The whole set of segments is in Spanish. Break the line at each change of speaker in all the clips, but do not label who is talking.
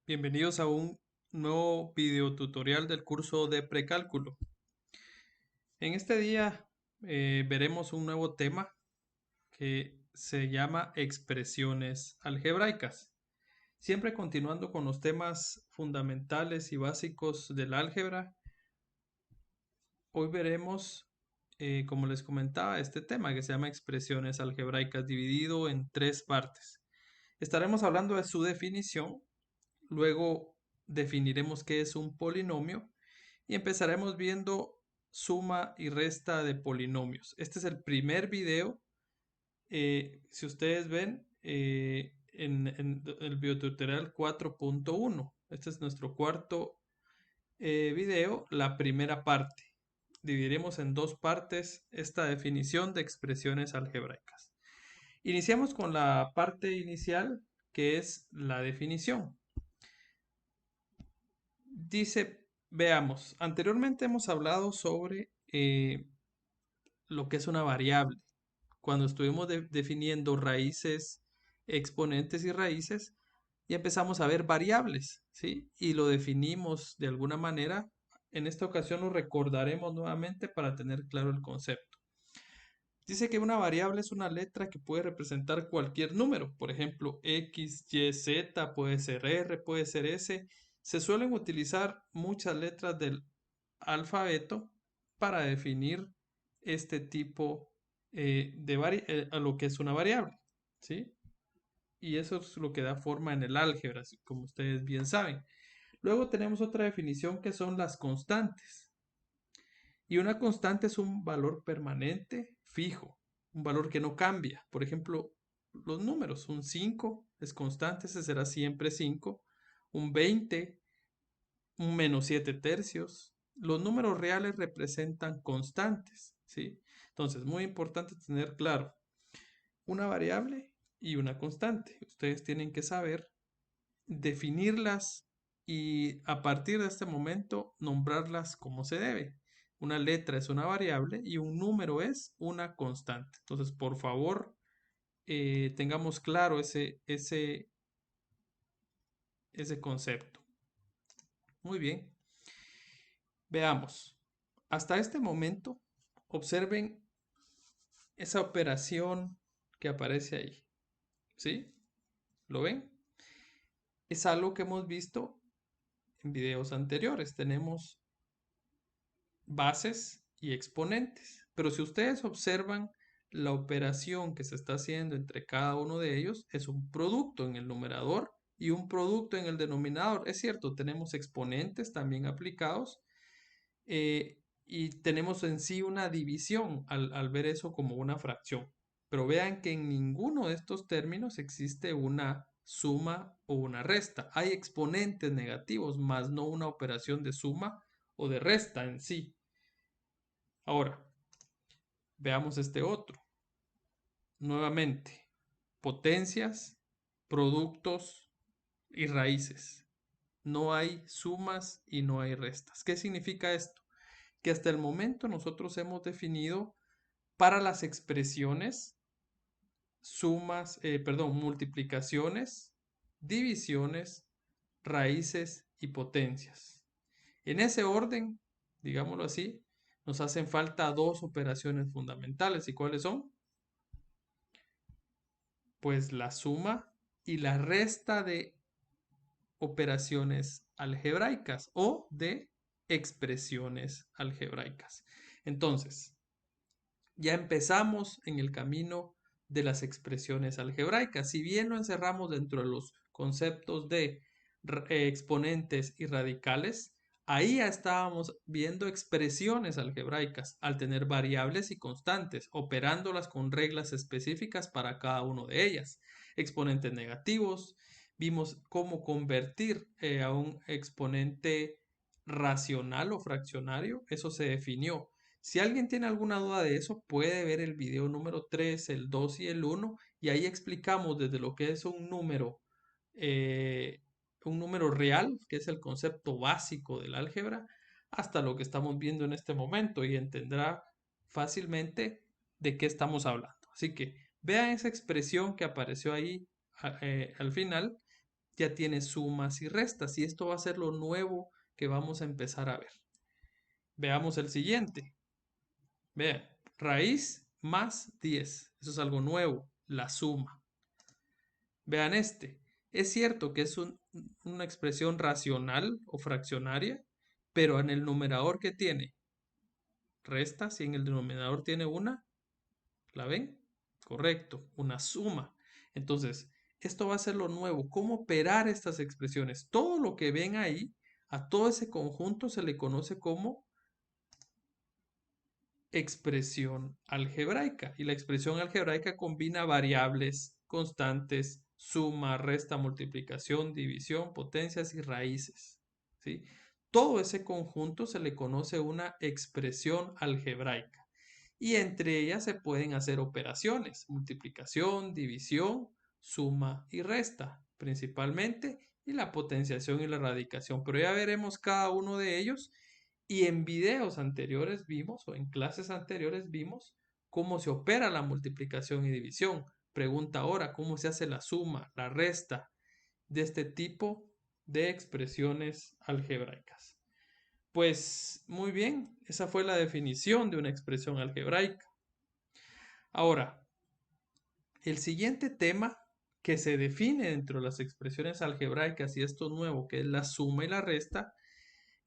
Bienvenidos a un nuevo video tutorial del curso de precálculo. En este día veremos un nuevo tema que se llama expresiones algebraicas. Siempre continuando con los temas fundamentales y básicos del álgebra, hoy veremos, como les comentaba, este tema que se llama expresiones algebraicas dividido en tres partes. Estaremos hablando de su definición. Luego definiremos qué es un polinomio y empezaremos viendo suma y resta de polinomios. Este es el primer video. Si ustedes ven en el biotutorial 4.1, este es nuestro cuarto video, la primera parte. Dividiremos en dos partes esta definición de expresiones algebraicas. Iniciamos con la parte inicial, que es la definición. Dice, veamos, anteriormente hemos hablado sobre lo que es una variable. Cuando estuvimos definiendo raíces, exponentes y raíces, y empezamos a ver variables, ¿sí? Y lo definimos de alguna manera. En esta ocasión lo recordaremos nuevamente para tener claro el concepto. Dice que una variable es una letra que puede representar cualquier número, por ejemplo, X, Y, Z, puede ser R, puede ser S. Se suelen utilizar muchas letras del alfabeto para definir este tipo a lo que es una variable, ¿sí? Y eso es lo que da forma en el álgebra, como ustedes bien saben. Luego tenemos otra definición que son las constantes. Y una constante es un valor permanente, fijo, un valor que no cambia. Por ejemplo, los números, un 5 es constante, ese será siempre 5. Un 20, un -7/3. Los números reales representan constantes, ¿sí? Entonces, muy importante tener claro una variable y una constante. Ustedes tienen que saber definirlas y a partir de este momento nombrarlas como se debe. Una letra es una variable y un número es una constante. Entonces, por favor, tengamos claro ese concepto. Muy bien, veamos. Hasta este momento, observen esa operación que aparece ahí. ¿Sí? ¿Lo ven? Es algo que hemos visto en videos anteriores. Tenemos bases y exponentes. Pero si ustedes observan, la operación que se está haciendo entre cada uno de ellos es un producto en el numerador y un producto en el denominador. Es cierto, tenemos exponentes también aplicados y tenemos en sí una división al ver eso como una fracción. Pero vean que en ninguno de estos términos existe una suma o una resta. Hay exponentes negativos, más no una operación de suma o de resta en sí. Ahora, veamos este otro. Nuevamente, potencias, productos y raíces. No hay sumas y no hay restas. ¿Qué significa esto? Que hasta el momento nosotros hemos definido para las expresiones sumas, perdón, multiplicaciones, divisiones, raíces y potencias. En ese orden, digámoslo así, nos hacen falta dos operaciones fundamentales. ¿Y cuáles son? Pues la suma y la resta de operaciones algebraicas o de expresiones algebraicas. Entonces, ya empezamos en el camino de las expresiones algebraicas. Si bien lo encerramos dentro de los conceptos de exponentes y radicales, ahí ya estábamos viendo expresiones algebraicas al tener variables y constantes, operándolas con reglas específicas para cada una de ellas. Exponentes negativos, vimos cómo convertir a un exponente racional o fraccionario, eso se definió. Si alguien tiene alguna duda de eso, puede ver el video número 3, el 2 y el 1 y ahí explicamos desde lo que es un número real, que es el concepto básico del álgebra, hasta lo que estamos viendo en este momento y entenderá fácilmente de qué estamos hablando. Así que vean esa expresión que apareció ahí al final ya tiene sumas y restas y esto va a ser lo nuevo que vamos a empezar a ver. Veamos el siguiente. Vean, raíz más 10. Eso es algo nuevo, la suma. Vean este. Es cierto que es una expresión racional o fraccionaria, pero en el numerador que tiene resta, si en el denominador tiene una, ¿la ven? Correcto, una suma. Entonces, esto va a ser lo nuevo, cómo operar estas expresiones. Todo lo que ven ahí, a todo ese conjunto se le conoce como expresión algebraica. Y la expresión algebraica combina variables, constantes, suma, resta, multiplicación, división, potencias y raíces. ¿Sí? Todo ese conjunto se le conoce una expresión algebraica. Y entre ellas se pueden hacer operaciones, multiplicación, división, suma y resta, principalmente, y la potenciación y la radicación. Pero ya veremos cada uno de ellos y en videos anteriores vimos, o en clases anteriores vimos, cómo se opera la multiplicación y división. Pregunta ahora, ¿cómo se hace la suma, la resta de este tipo de expresiones algebraicas? Pues muy bien, esa fue la definición de una expresión algebraica. Ahora, el siguiente tema que se define dentro de las expresiones algebraicas, y esto nuevo, que es la suma y la resta,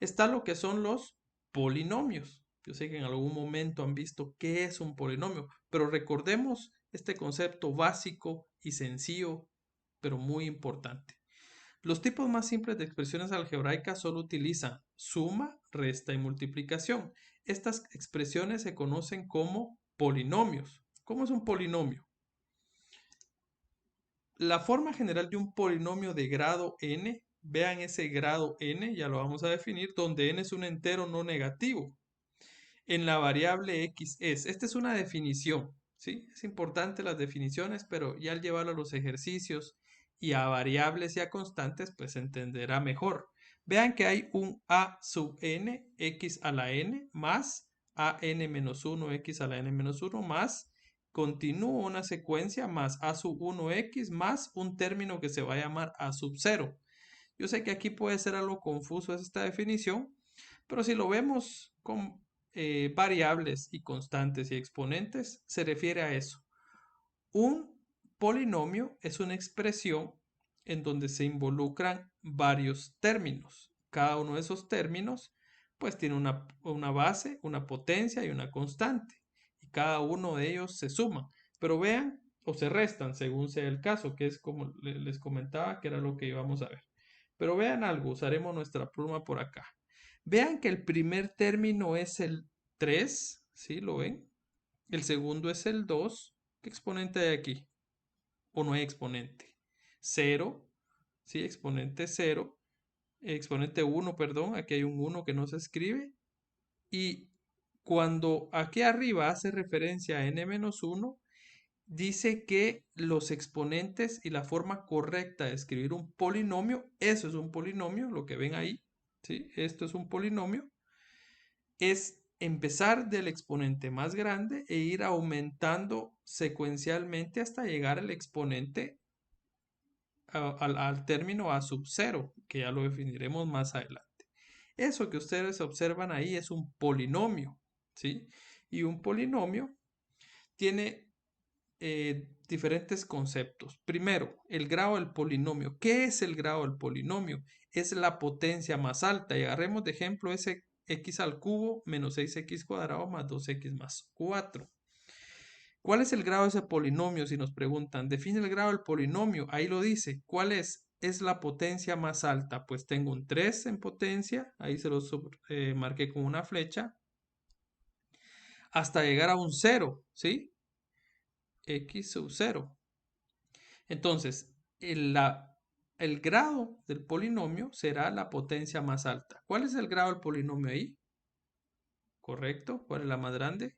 está lo que son los polinomios. Yo sé que en algún momento han visto qué es un polinomio, pero recordemos este concepto básico y sencillo, pero muy importante. Los tipos más simples de expresiones algebraicas solo utilizan suma, resta y multiplicación. Estas expresiones se conocen como polinomios. ¿Cómo es un polinomio? La forma general de un polinomio de grado n, vean ese grado n, ya lo vamos a definir, donde n es un entero no negativo. En la variable x es. Esta es una definición, ¿sí? Es importante las definiciones, pero ya al llevarlo a los ejercicios y a variables y a constantes, pues se entenderá mejor. Vean que hay un a sub n, x a la n, más a n menos 1, x a la n menos 1, más, continúa una secuencia, más a sub 1x, más un término que se va a llamar a sub 0. Yo sé que aquí puede ser algo confuso esta definición, pero si lo vemos con variables y constantes y exponentes, se refiere a eso. Un polinomio es una expresión en donde se involucran varios términos. Cada uno de esos términos pues tiene una base, una potencia y una constante. Y cada uno de ellos se suma. Pero vean, o se restan según sea el caso, que es como les comentaba, que era lo que íbamos a ver. Pero vean algo, usaremos nuestra pluma por acá. Vean que el primer término es el 3, ¿sí? ¿Lo ven? El segundo es el 2. ¿Qué exponente hay aquí? ¿O no hay exponente? 0, ¿sí? Exponente 0. Exponente 1, perdón. Aquí hay un 1 que no se escribe. Y cuando aquí arriba hace referencia a n-1, dice que los exponentes y la forma correcta de escribir un polinomio, eso es un polinomio, lo que ven ahí, ¿sí? Esto es un polinomio, es empezar del exponente más grande e ir aumentando secuencialmente hasta llegar al exponente al término a sub 0, que ya lo definiremos más adelante. Eso que ustedes observan ahí es un polinomio, ¿sí? Y un polinomio tiene diferentes conceptos. Primero, el grado del polinomio. ¿Qué es el grado del polinomio? Es la potencia más alta. Y agarremos de ejemplo ese x al cubo menos 6x cuadrado más 2x más 4. ¿Cuál es el grado de ese polinomio? Si nos preguntan, define el grado del polinomio. Ahí lo dice. ¿Cuál es? Es la potencia más alta. Pues tengo un 3 en potencia. Ahí se lo marqué con una flecha. Hasta llegar a un 0, ¿sí? X sub 0. Entonces, el grado del polinomio será la potencia más alta. ¿Cuál es el grado del polinomio ahí? ¿Correcto? ¿Cuál es la más grande?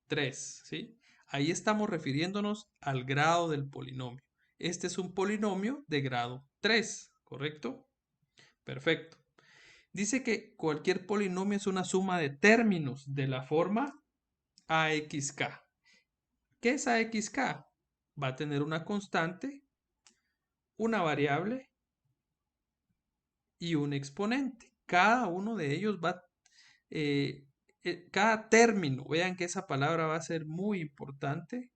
3, ¿sí? Ahí estamos refiriéndonos al grado del polinomio. Este es un polinomio de grado 3, ¿correcto? Perfecto. Dice que cualquier polinomio es una suma de términos de la forma AXK. ¿Qué es AXK? Va a tener una constante, una variable y un exponente. Cada uno de ellos va, cada término, vean que esa palabra va a ser muy importante.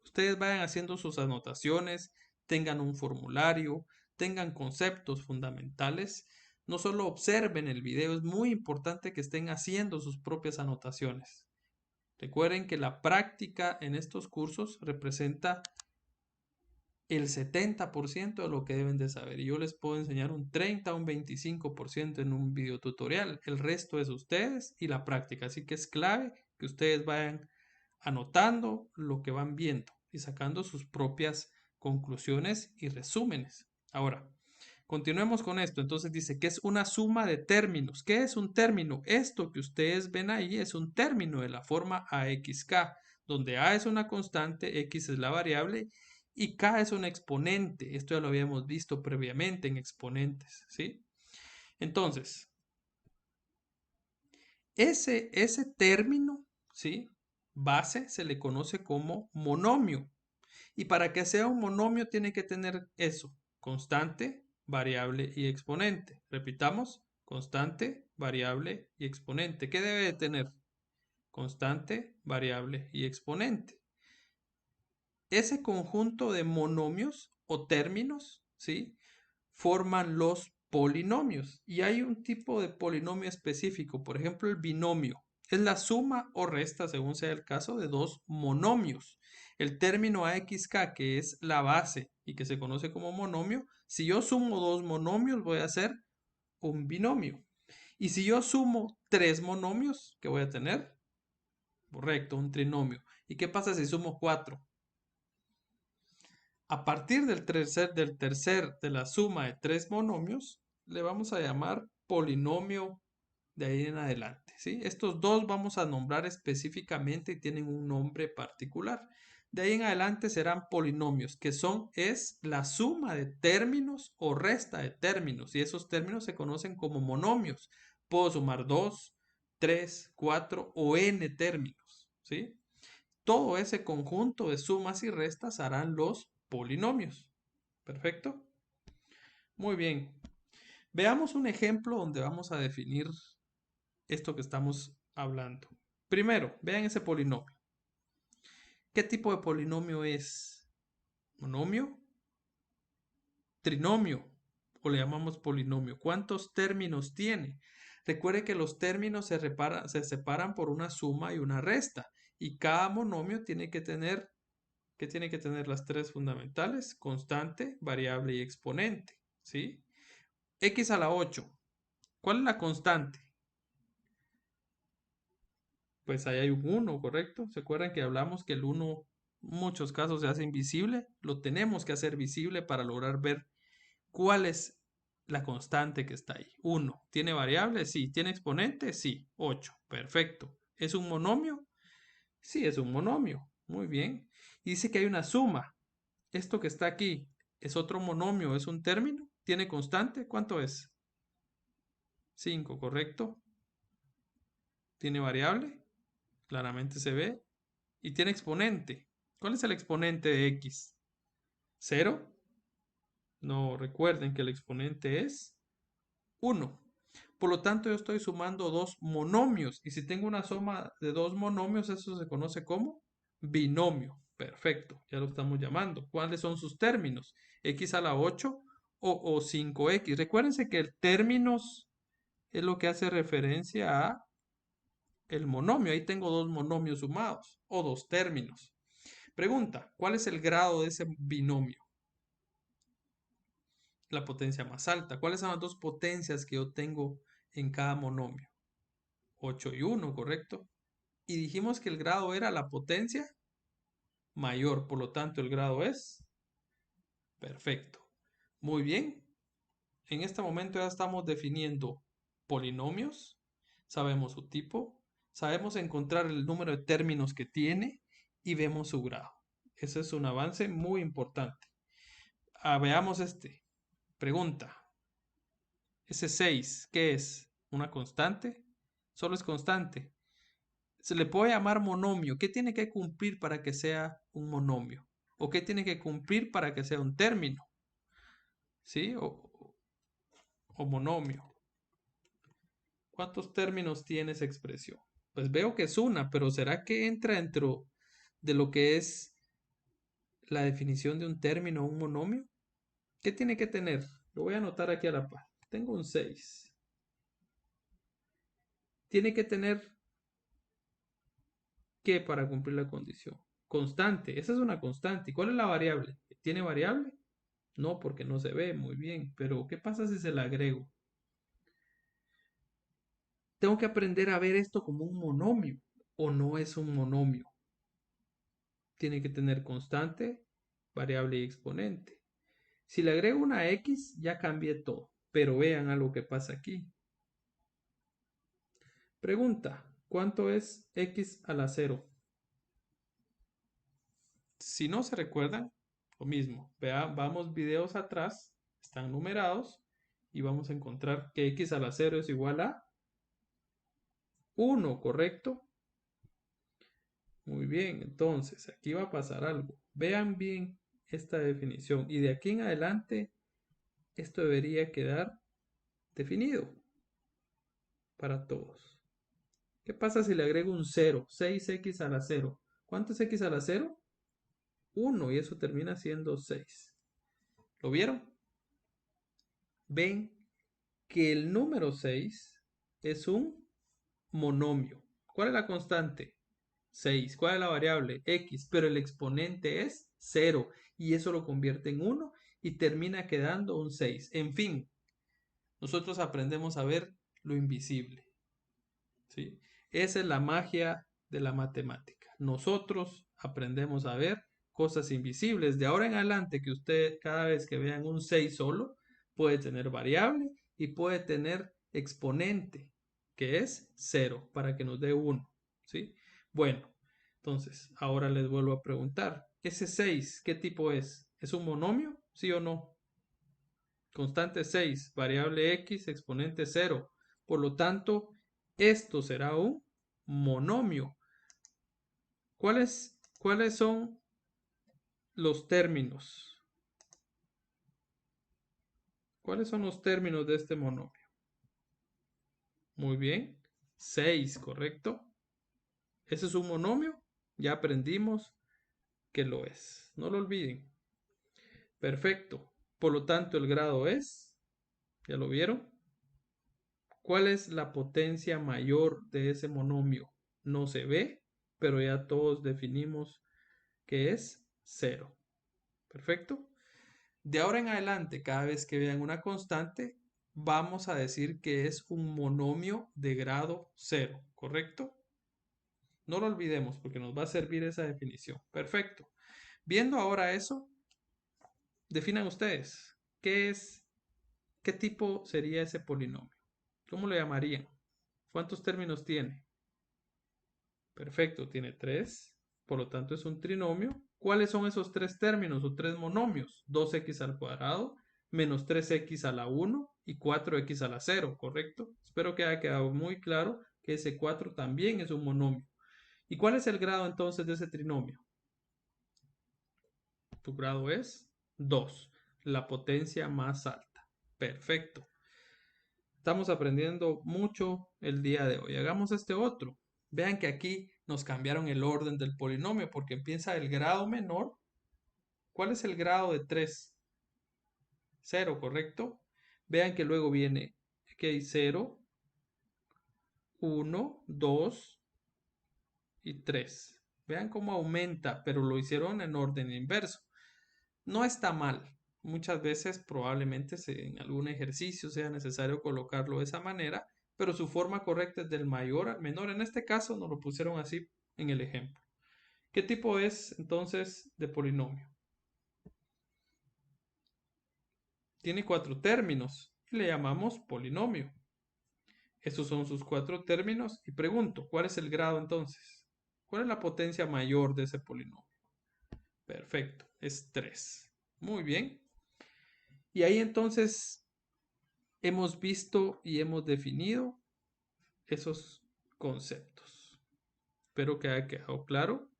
Ustedes vayan haciendo sus anotaciones, tengan un formulario, tengan conceptos fundamentales. No solo observen el video, es muy importante que estén haciendo sus propias anotaciones. Recuerden que la práctica en estos cursos representa el 70% de lo que deben de saber. Y yo les puedo enseñar un 30 o un 25% en un video tutorial. El resto es ustedes y la práctica. Así que es clave que ustedes vayan anotando lo que van viendo y sacando sus propias conclusiones y resúmenes. Ahora, continuemos con esto. Entonces dice que es una suma de términos. ¿Qué es un término? Esto que ustedes ven ahí es un término de la forma AXK, donde A es una constante, X es la variable y K es un exponente. Esto ya lo habíamos visto previamente en exponentes, ¿sí? Entonces, ese término, ¿sí? Base se le conoce como monomio. Y para que sea un monomio tiene que tener eso, constante, variable y exponente. Repitamos, constante, variable y exponente. ¿Qué debe de tener? Constante, variable y exponente. Ese conjunto de monomios o términos, ¿sí? Forman los polinomios. Y hay un tipo de polinomio específico, por ejemplo, el binomio. Es la suma o resta, según sea el caso, de dos monomios. El término AXK, que es la base y que se conoce como monomio, si yo sumo dos monomios, voy a hacer un binomio. Y si yo sumo tres monomios, ¿qué voy a tener? Correcto, un trinomio. ¿Y qué pasa si sumo cuatro? A partir del tercer de la suma de tres monomios, le vamos a llamar polinomio de ahí en adelante, ¿sí? Estos dos vamos a nombrar específicamente y tienen un nombre particular. De ahí en adelante serán polinomios, que es la suma de términos o resta de términos, y esos términos se conocen como monomios. Puedo sumar 2, 3, 4 o n términos, ¿sí? Todo ese conjunto de sumas y restas harán los polinomios. ¿Perfecto? Muy bien. Veamos un ejemplo donde vamos a definir esto que estamos hablando. Primero, vean ese polinomio. ¿Qué tipo de polinomio es? ¿Monomio? ¿Trinomio? ¿O le llamamos polinomio? ¿Cuántos términos tiene? Recuerde que los términos se separan por una suma y una resta. Y cada monomio tiene que tener, ¿qué tiene que tener? Las tres fundamentales: constante, variable y exponente. ¿Sí? X a la 8. ¿Cuál es la constante? Pues ahí hay un 1, ¿correcto? ¿Se acuerdan que hablamos que el 1 en muchos casos se hace invisible? Lo tenemos que hacer visible para lograr ver cuál es la constante que está ahí. 1. ¿Tiene variable? Sí. ¿Tiene exponente? Sí. 8. Perfecto. ¿Es un monomio? Sí, es un monomio. Muy bien. Y dice que hay una suma. Esto que está aquí es otro monomio, es un término. ¿Tiene constante? ¿Cuánto es? 5, ¿correcto? ¿Tiene variable? Claramente se ve. Y tiene exponente. ¿Cuál es el exponente de x? ¿Cero? No, recuerden que el exponente es 1. Por lo tanto, yo estoy sumando dos monomios. Y si tengo una suma de dos monomios, eso se conoce como binomio. Perfecto, ya lo estamos llamando. ¿Cuáles son sus términos? X a la 8 o 5x. Recuérdense que el términos es lo que hace referencia a el monomio. Ahí tengo dos monomios sumados o dos términos. Pregunta, ¿cuál es el grado de ese binomio? La potencia más alta. ¿Cuáles son las dos potencias que yo tengo en cada monomio? 8 y 1, ¿correcto? Y dijimos que el grado era la potencia mayor, por lo tanto el grado es perfecto. Muy bien, en este momento ya estamos definiendo polinomios, sabemos su tipo, sabemos encontrar el número de términos que tiene y vemos su grado. Ese es un avance muy importante. Veamos este. Pregunta. Ese 6, ¿qué es? ¿Una constante? Solo es constante. Se le puede llamar monomio. ¿Qué tiene que cumplir para que sea un monomio? ¿O qué tiene que cumplir para que sea un término? ¿Sí? o monomio. ¿Cuántos términos tiene esa expresión? Pues veo que es una, pero ¿será que entra dentro de lo que es la definición de un término o un monomio? ¿Qué tiene que tener? Lo voy a anotar aquí a la par. Tengo un 6. Tiene que tener ¿qué para cumplir la condición? Constante. Esa es una constante. ¿Y cuál es la variable? ¿Tiene variable? No, porque no se ve muy bien. Pero ¿qué pasa si se la agrego? Tengo que aprender a ver esto como un monomio o no es un monomio. Tiene que tener constante, variable y exponente. Si le agrego una x, ya cambié todo. Pero vean algo que pasa aquí. Pregunta, ¿cuánto es x a la 0? Si no se recuerdan, lo mismo. Vamos videos atrás, están numerados, y vamos a encontrar que x a la 0 es igual a 1, ¿correcto? Muy bien, entonces aquí va a pasar algo. Vean bien esta definición y de aquí en adelante esto debería quedar definido para todos. ¿Qué pasa si le agrego un 0? 6x a la 0. ¿Cuánto es x a la 0? 1 y eso termina siendo 6. ¿Lo vieron? Ven que el número 6 es un monomio. ¿Cuál es la constante? 6. ¿Cuál es la variable? X, pero el exponente es 0 y eso lo convierte en 1 y termina quedando un 6. En fin, nosotros aprendemos a ver lo invisible, ¿sí? Esa es la magia de la matemática. Nosotros aprendemos a ver cosas invisibles. De ahora en adelante que usted cada vez que vean un 6 solo, puede tener variable y puede tener exponente, que es 0, para que nos dé 1, ¿sí? Bueno, entonces, ahora les vuelvo a preguntar, ¿ese 6 qué tipo es? ¿Es un monomio? ¿Sí o no? Constante 6, variable x, exponente 0. Por lo tanto, esto será un monomio. ¿Cuáles son los términos? ¿Cuáles son los términos de este monomio? Muy bien, 6, ¿correcto? ¿Ese es un monomio? Ya aprendimos que lo es. No lo olviden. Perfecto. Por lo tanto, el grado es, ¿ya lo vieron? ¿Cuál es la potencia mayor de ese monomio? No se ve, pero ya todos definimos que es 0. Perfecto. De ahora en adelante, cada vez que vean una constante, vamos a decir que es un monomio de grado 0, ¿correcto? No lo olvidemos porque nos va a servir esa definición. Perfecto. Viendo ahora eso, definan ustedes qué tipo sería ese polinomio. ¿Cómo lo llamarían? ¿Cuántos términos tiene? Perfecto, tiene 3. Por lo tanto, es un trinomio. ¿Cuáles son esos 3 términos o 3 monomios? 2x al cuadrado, menos 3x a la 1 y 4x a la 0, ¿correcto? Espero que haya quedado muy claro que ese 4 también es un monomio. ¿Y cuál es el grado entonces de ese trinomio? Tu grado es 2, la potencia más alta. Perfecto. Estamos aprendiendo mucho el día de hoy. Hagamos este otro. Vean que aquí nos cambiaron el orden del polinomio porque empieza el grado menor. ¿Cuál es el grado de 3? 0, ¿correcto? Vean que luego viene aquí 0, 1, 2 y 3. Vean cómo aumenta, pero lo hicieron en orden inverso. No está mal. Muchas veces probablemente en algún ejercicio sea necesario colocarlo de esa manera, pero su forma correcta es del mayor al menor. En este caso nos lo pusieron así en el ejemplo. ¿Qué tipo es entonces de polinomio? Tiene 4 términos y le llamamos polinomio. Estos son sus 4 términos y pregunto, ¿cuál es el grado entonces? ¿Cuál es la potencia mayor de ese polinomio? Perfecto, es 3. Muy bien. Y ahí entonces hemos visto y hemos definido esos conceptos. Espero que haya quedado claro.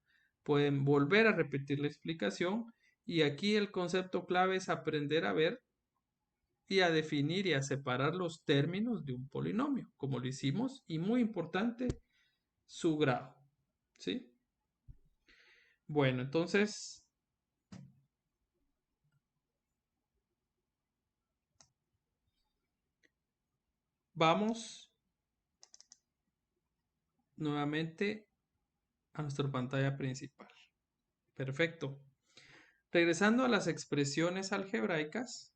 Pueden volver a repetir la explicación y aquí el concepto clave es aprender a ver y a definir y a separar los términos de un polinomio, como lo hicimos, y muy importante, su grado, ¿sí? Bueno, entonces, vamos nuevamente a nuestra pantalla principal. Perfecto. Regresando a las expresiones algebraicas,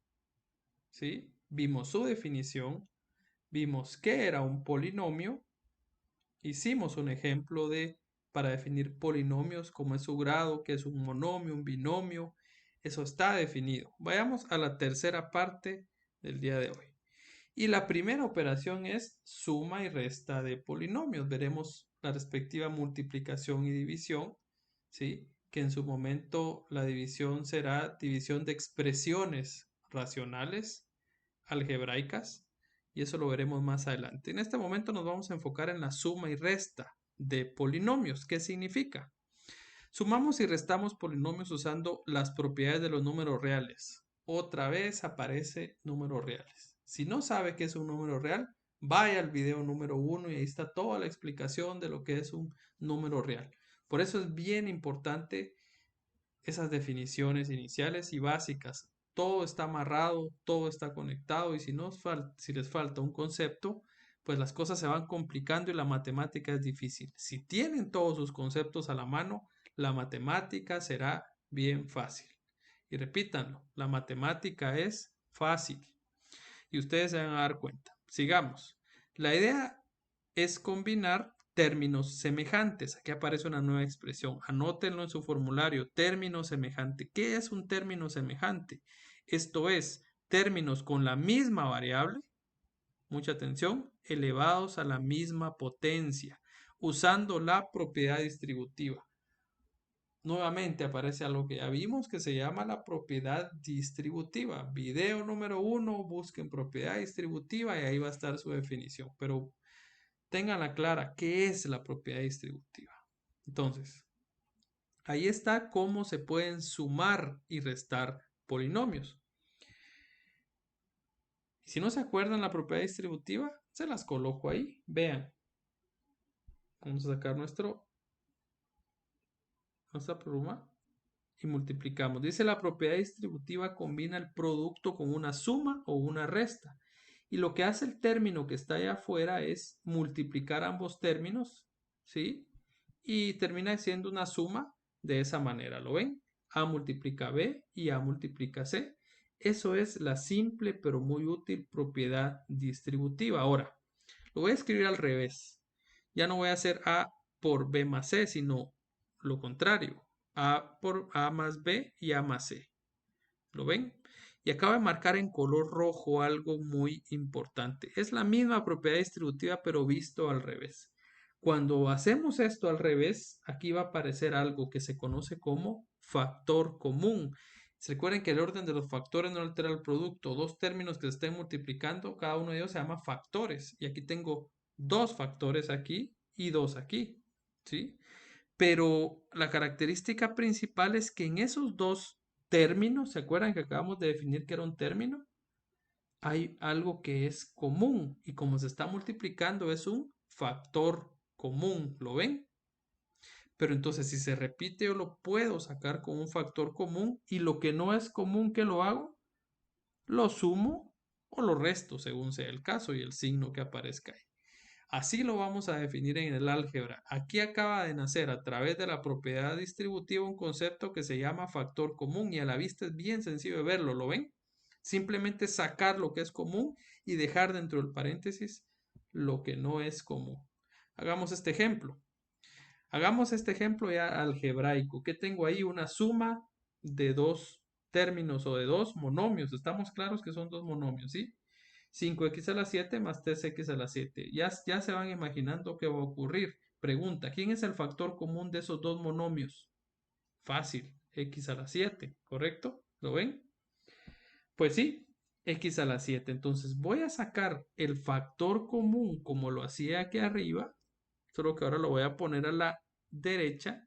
¿sí? Vimos su definición, vimos qué era un polinomio, hicimos un ejemplo para definir polinomios, como es su grado, qué es un monomio, un binomio, eso está definido. Vayamos a la tercera parte del día de hoy. Y la primera operación es suma y resta de polinomios. Veremos la respectiva multiplicación y división, ¿sí? Que en su momento la división será división de expresiones racionales algebraicas, y eso lo veremos más adelante. En este momento nos vamos a enfocar en la suma y resta de polinomios. ¿Qué significa? Sumamos y restamos polinomios usando las propiedades de los números reales. Otra vez aparece números reales. Si no sabe qué es un número real, vaya al video número 1 y ahí está toda la explicación de lo que es un número real. Por eso es bien importante esas definiciones iniciales y básicas. Todo está amarrado, todo está conectado, y si les falta un concepto, pues las cosas se van complicando y la matemática es difícil. Si tienen todos sus conceptos a la mano, la matemática será bien fácil. Y repítanlo, la matemática es fácil y ustedes se van a dar cuenta. Sigamos. La idea es combinar términos semejantes. Aquí aparece una nueva expresión. Anótenlo en su formulario. Término semejante. ¿Qué es un término semejante? Esto es, términos con la misma variable, mucha atención, elevados a la misma potencia, usando la propiedad distributiva. Nuevamente aparece algo que ya vimos que se llama la propiedad distributiva. Video número 1, busquen propiedad distributiva y ahí va a estar su definición. Pero ténganla clara, ¿qué es la propiedad distributiva? Entonces, ahí está cómo se pueden sumar y restar polinomios. Si no se acuerdan la propiedad distributiva, se las coloco ahí. Vean. Vamos a sacar nuestra pluma y multiplicamos. Dice la propiedad distributiva combina el producto con una suma o una resta. Y lo que hace el término que está allá afuera es multiplicar ambos términos, ¿sí? Y termina siendo una suma de esa manera, ¿lo ven? A multiplica B y A multiplica C. Eso es la simple pero muy útil propiedad distributiva. Ahora, lo voy a escribir al revés. Ya no voy a hacer A por B más C, sino lo contrario. A por A más B y A más C. ¿Lo ven? Y acabo de marcar en color rojo algo muy importante. Es la misma propiedad distributiva, pero visto al revés. Cuando hacemos esto al revés, aquí va a aparecer algo que se conoce como factor común. Recuerden que el orden de los factores no altera el producto. Dos términos que se estén multiplicando, cada uno de ellos se llama factores. Y aquí tengo dos factores aquí y dos aquí. ¿Sí? Pero la característica principal es que en esos dos términos, ¿se acuerdan que acabamos de definir que era un término? Hay algo que es común y como se está multiplicando es un factor común, ¿lo ven? Pero entonces si se repite yo lo puedo sacar con un factor común y lo que no es común que lo hago, lo sumo o lo resto según sea el caso y el signo que aparezca ahí. Así lo vamos a definir en el álgebra. Aquí acaba de nacer a través de la propiedad distributiva un concepto que se llama factor común y a la vista es bien sencillo de verlo, ¿lo ven? Simplemente sacar lo que es común y dejar dentro del paréntesis lo que no es común. Hagamos este ejemplo. Hagamos este ejemplo ya algebraico. ¿Qué tengo ahí? Una suma de dos términos o de dos monomios. Estamos claros que son dos monomios, ¿sí? 5x a la 7 más 3x a la 7. Ya se van imaginando qué va a ocurrir. Pregunta, ¿quién es el factor común de esos dos monomios? Fácil, x a la 7, ¿correcto? ¿Lo ven? Pues sí, x a la 7. Entonces voy a sacar el factor común como lo hacía aquí arriba, solo que ahora lo voy a poner a la derecha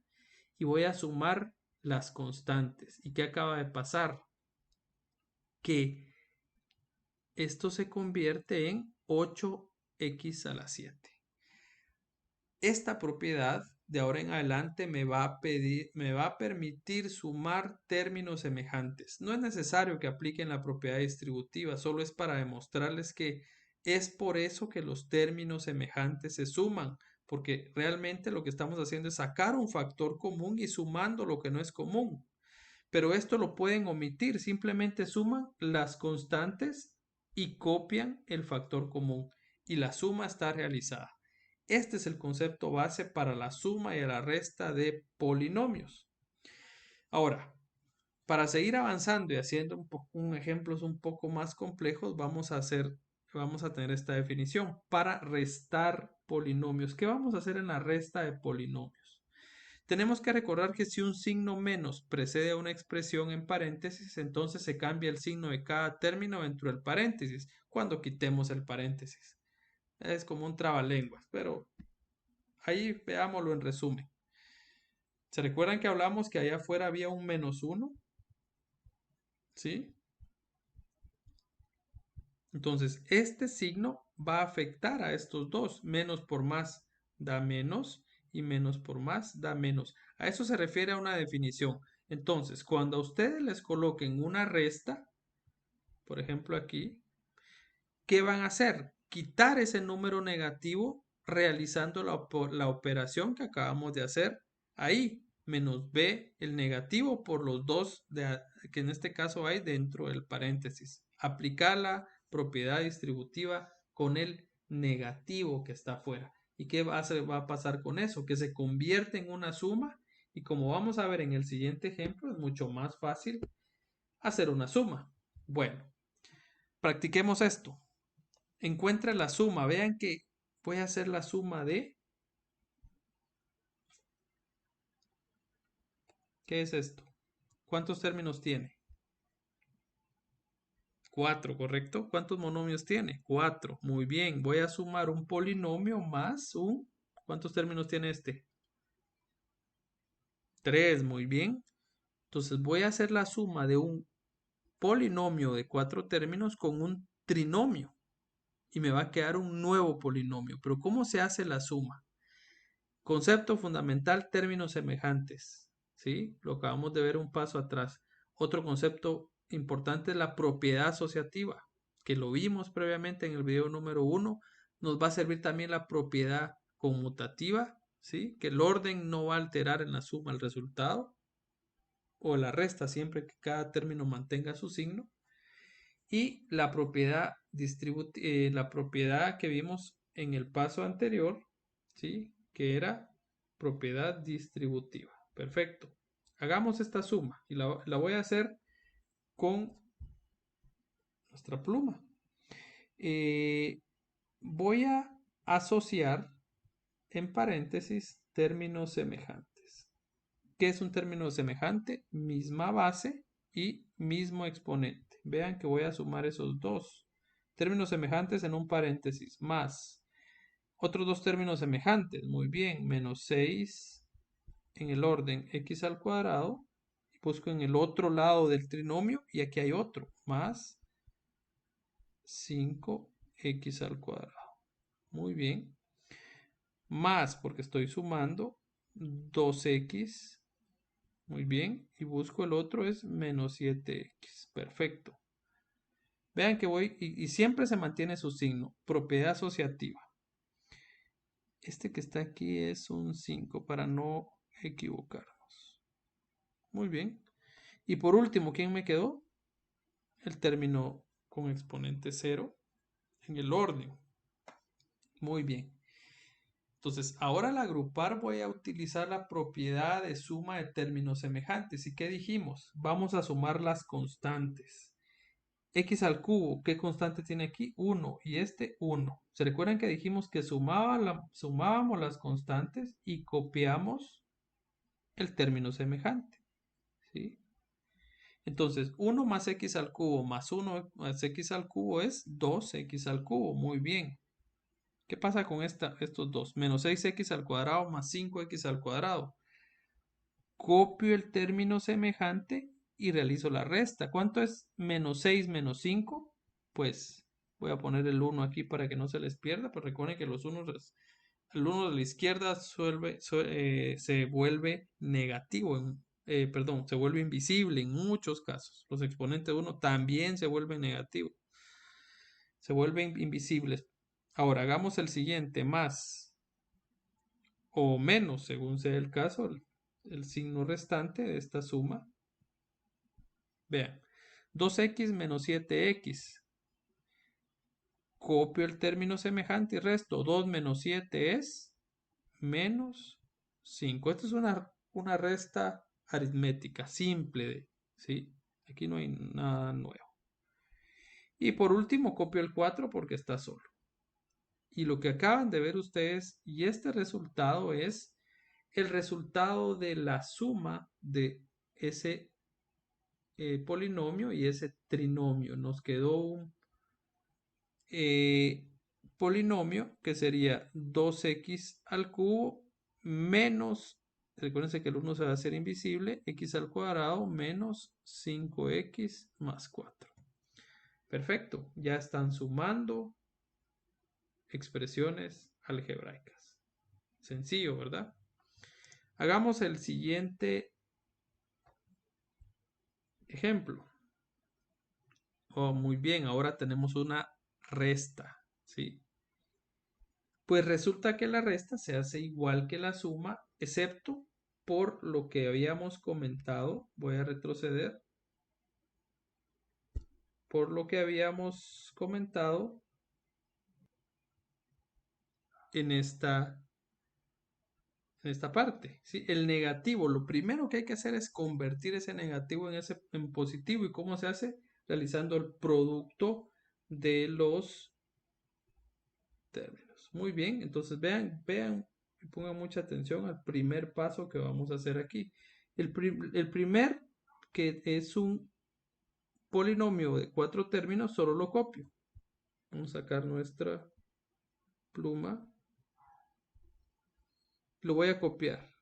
y voy a sumar las constantes. ¿Y qué acaba de pasar? Que esto se convierte en 8x a la 7. Esta propiedad de ahora en adelante me va a permitir sumar términos semejantes. No es necesario que apliquen la propiedad distributiva, solo es para demostrarles que es por eso que los términos semejantes se suman, porque realmente lo que estamos haciendo es sacar un factor común y sumando lo que no es común. Pero esto lo pueden omitir, simplemente suman las constantes y copian el factor común y la suma está realizada. Este es el concepto base para la suma y la resta de polinomios. Ahora, para seguir avanzando y haciendo ejemplos un poco más complejos, vamos a tener esta definición para restar polinomios. ¿Qué vamos a hacer en la resta de polinomios? Tenemos que recordar que si un signo menos precede a una expresión en paréntesis, entonces se cambia el signo de cada término dentro del paréntesis cuando quitemos el paréntesis. Es como un trabalenguas, pero ahí veámoslo en resumen. ¿Se recuerdan que hablamos que allá afuera había un -1? ¿Sí? Entonces, este signo va a afectar a estos dos. Menos por más da menos y menos por más da menos. A eso se refiere a una definición. Entonces, cuando a ustedes les coloquen una resta, por ejemplo aquí, ¿qué van a hacer? Quitar ese número negativo realizando la operación que acabamos de hacer ahí. Menos b, el negativo por los dos que en este caso hay dentro del paréntesis. Aplicar la propiedad distributiva con el negativo que está afuera. ¿Y qué va a pasar con eso? Que se convierte en una suma y como vamos a ver en el siguiente ejemplo, es mucho más fácil hacer una suma. Bueno, practiquemos esto. Encuentre la suma. Vean que voy a hacer la suma de... ¿Qué es esto? ¿Cuántos términos tiene? 4, ¿correcto? ¿Cuántos monomios tiene? 4. Muy bien. Voy a sumar un polinomio más un... ¿Cuántos términos tiene este? 3. Muy bien. Entonces voy a hacer la suma de un polinomio de 4 términos con un trinomio. Y me va a quedar un nuevo polinomio. Pero ¿cómo se hace la suma? Concepto fundamental, términos semejantes. ¿Sí? Lo acabamos de ver un paso atrás. Otro concepto importante es la propiedad asociativa, que lo vimos previamente en el video número 1. Nos va a servir también la propiedad conmutativa, ¿sí? Que el orden no va a alterar en la suma el resultado o la resta siempre que cada término mantenga su signo. Y la propiedad la propiedad que vimos en el paso anterior, ¿sí? Que era propiedad distributiva. Perfecto. Hagamos esta suma y la voy a hacer con nuestra pluma. Voy a asociar en paréntesis términos semejantes. ¿Qué es un término semejante? Misma base y mismo exponente. Vean que voy a sumar esos dos términos semejantes en un paréntesis más otros dos términos semejantes. Muy bien, menos 6 en el orden x al cuadrado. Busco en el otro lado del trinomio y aquí hay otro, más 5x al cuadrado. Muy bien. Más, porque estoy sumando, 2x. Muy bien. Y busco el otro, es menos 7x. Perfecto. Vean que voy, y siempre se mantiene su signo. Propiedad asociativa. Este que está aquí es un 5 para no equivocarnos. Muy bien. Y por último, ¿quién me quedó? El término con exponente 0 en el orden. Muy bien. Entonces, ahora al agrupar voy a utilizar la propiedad de suma de términos semejantes. ¿Y qué dijimos? Vamos a sumar las constantes. X al cubo, ¿qué constante tiene aquí? 1 y este 1. ¿Se recuerdan que dijimos que sumábamos las constantes y copiamos el término semejante? ¿Sí? Entonces, 1 más x al cubo más 1 más x al cubo es 2x al cubo. Muy bien. ¿Qué pasa con estos dos? Menos 6x al cuadrado más 5x al cuadrado. Copio el término semejante y realizo la resta. ¿Cuánto es menos 6 menos 5? Pues Voy a poner el 1 aquí para que no se les pierda, pero recuerden que el 1 de la izquierda se vuelve negativo, perdón, se vuelve invisible en muchos casos. Los exponentes de 1 también se vuelven negativos, se vuelven invisibles. Ahora hagamos el siguiente, más o menos, según sea el caso, el signo restante de esta suma. Vean, 2x menos 7x. Copio el término semejante y resto. 2 menos 7 es menos 5. Esto es una resta aritmética simple, ¿sí? Aquí no hay nada nuevo. Y por último, copio el 4 porque está solo. Y lo que acaban de ver ustedes, y este resultado es el resultado de la suma de ese polinomio y ese trinomio. Nos quedó un eh, polinomio que sería 2x al cubo menos, recuérdense que el 1 se va a hacer invisible, x al cuadrado menos 5x más 4. Perfecto, ya están sumando expresiones algebraicas. Sencillo, ¿verdad? Hagamos el siguiente ejemplo. Oh, muy bien, ahora tenemos una resta, ¿sí? Pues resulta que la resta se hace igual que la suma, excepto por lo que habíamos comentado. Voy a retroceder. Por lo que habíamos comentado en esta parte, ¿sí? El negativo, lo primero que hay que hacer es convertir ese negativo en positivo. ¿Y cómo se hace? Realizando el producto de los términos. Muy bien, entonces vean y pongan mucha atención al primer paso que vamos a hacer aquí. El primer, que es un polinomio de 4 términos, solo lo copio. Vamos a sacar nuestra pluma. Lo voy a copiar.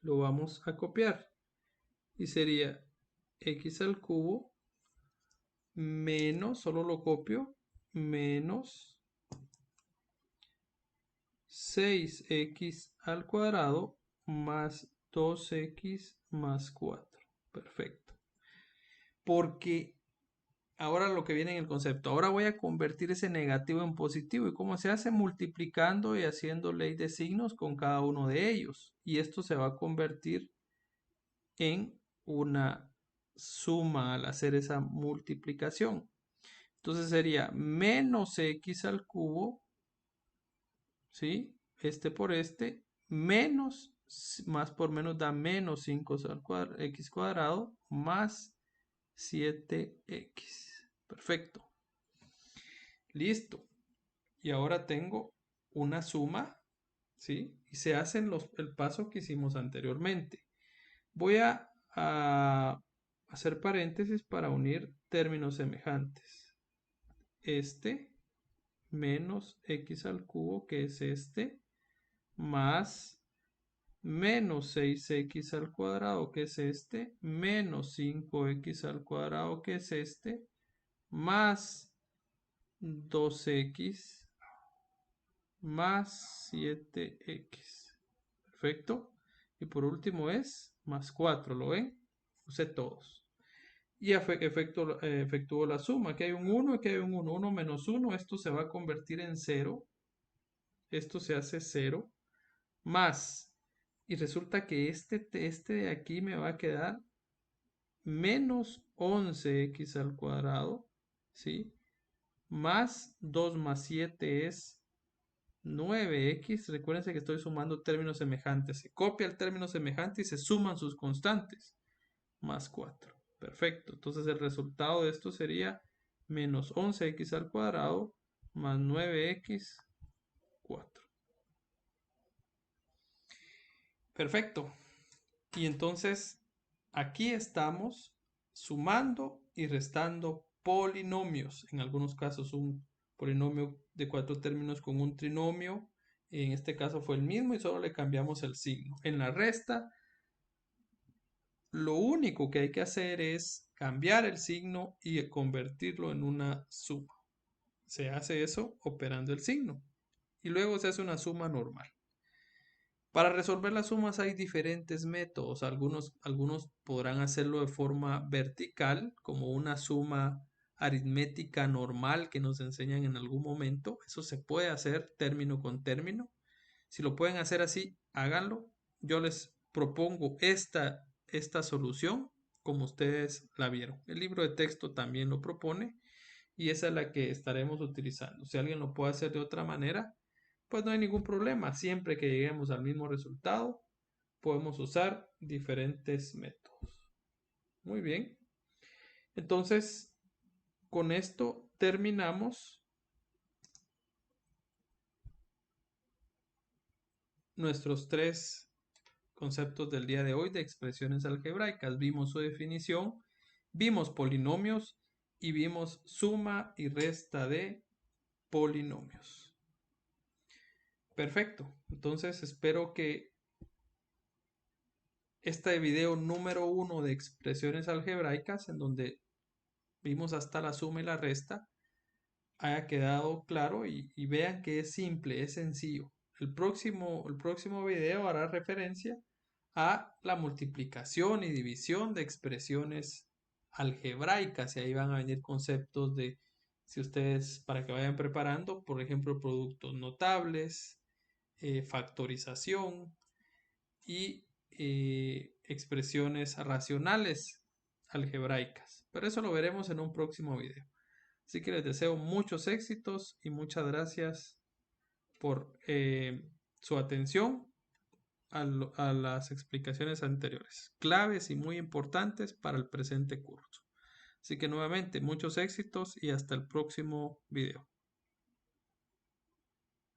Lo vamos a copiar. Y sería x al cubo menos, solo lo copio, menos 6x al cuadrado más 2x más 4. Perfecto. Porque ahora lo que viene en el concepto, ahora voy a convertir ese negativo en positivo. ¿Y cómo se hace? Multiplicando y haciendo ley de signos con cada uno de ellos. Y esto se va a convertir en una suma al hacer esa multiplicación. Entonces sería menos x al cubo, ¿sí? Este por este, menos, más por menos da menos 5 x cuadrado, más 7x. Perfecto. Listo. Y ahora tengo una suma, ¿sí? Y se hacen el paso que hicimos anteriormente. Voy a hacer paréntesis para unir términos semejantes. Este menos x al cubo, que es este, más menos 6x al cuadrado, que es este, menos 5x al cuadrado, que es este, más 2x más 7x. Perfecto. Y por último es más 4, ¿lo ven? Usé todos. Y efectúo la suma. Aquí hay un 1, aquí hay un 1. 1 menos 1, esto se va a convertir en 0. Esto se hace 0. Más. Y resulta que este de aquí me va a quedar menos 11x al cuadrado. ¿Sí? Más 2 más 7 es 9x. Recuérdense que estoy sumando términos semejantes. Se copia el término semejante y se suman sus constantes. Más 4. Perfecto. Entonces el resultado de esto sería menos 11x al cuadrado más 9x 4. Perfecto. Y entonces aquí estamos sumando y restando polinomios. En algunos casos un polinomio de 4 términos con un trinomio. En este caso fue el mismo y solo le cambiamos el signo. En la resta, lo único que hay que hacer es cambiar el signo y convertirlo en una suma. Se hace eso operando el signo y luego se hace una suma normal. Para resolver las sumas hay diferentes métodos. Algunos podrán hacerlo de forma vertical, como una suma aritmética normal que nos enseñan en algún momento. Eso se puede hacer término con término. Si lo pueden hacer así, háganlo. Yo les propongo esta solución como ustedes la vieron. El libro de texto también lo propone y esa es la que estaremos utilizando. Si alguien lo puede hacer de otra manera, pues no hay ningún problema. Siempre que lleguemos al mismo resultado, podemos usar diferentes métodos. Muy bien. Entonces, con esto terminamos nuestros 3 conceptos del día de hoy de expresiones algebraicas. Vimos su definición, vimos polinomios y vimos suma y resta de polinomios. Perfecto. Entonces espero que este video número 1 de expresiones algebraicas, en donde vimos hasta la suma y la resta, haya quedado claro y vean que es simple, es sencillo. El próximo video hará referencia a la multiplicación y división de expresiones algebraicas y ahí van a venir conceptos de, si ustedes, para que vayan preparando, por ejemplo, productos notables, factorización y expresiones racionales algebraicas. Pero eso lo veremos en un próximo video. Así que les deseo muchos éxitos y muchas gracias por su atención a las explicaciones anteriores, claves y muy importantes para el presente curso. Así que nuevamente muchos éxitos y hasta el próximo video.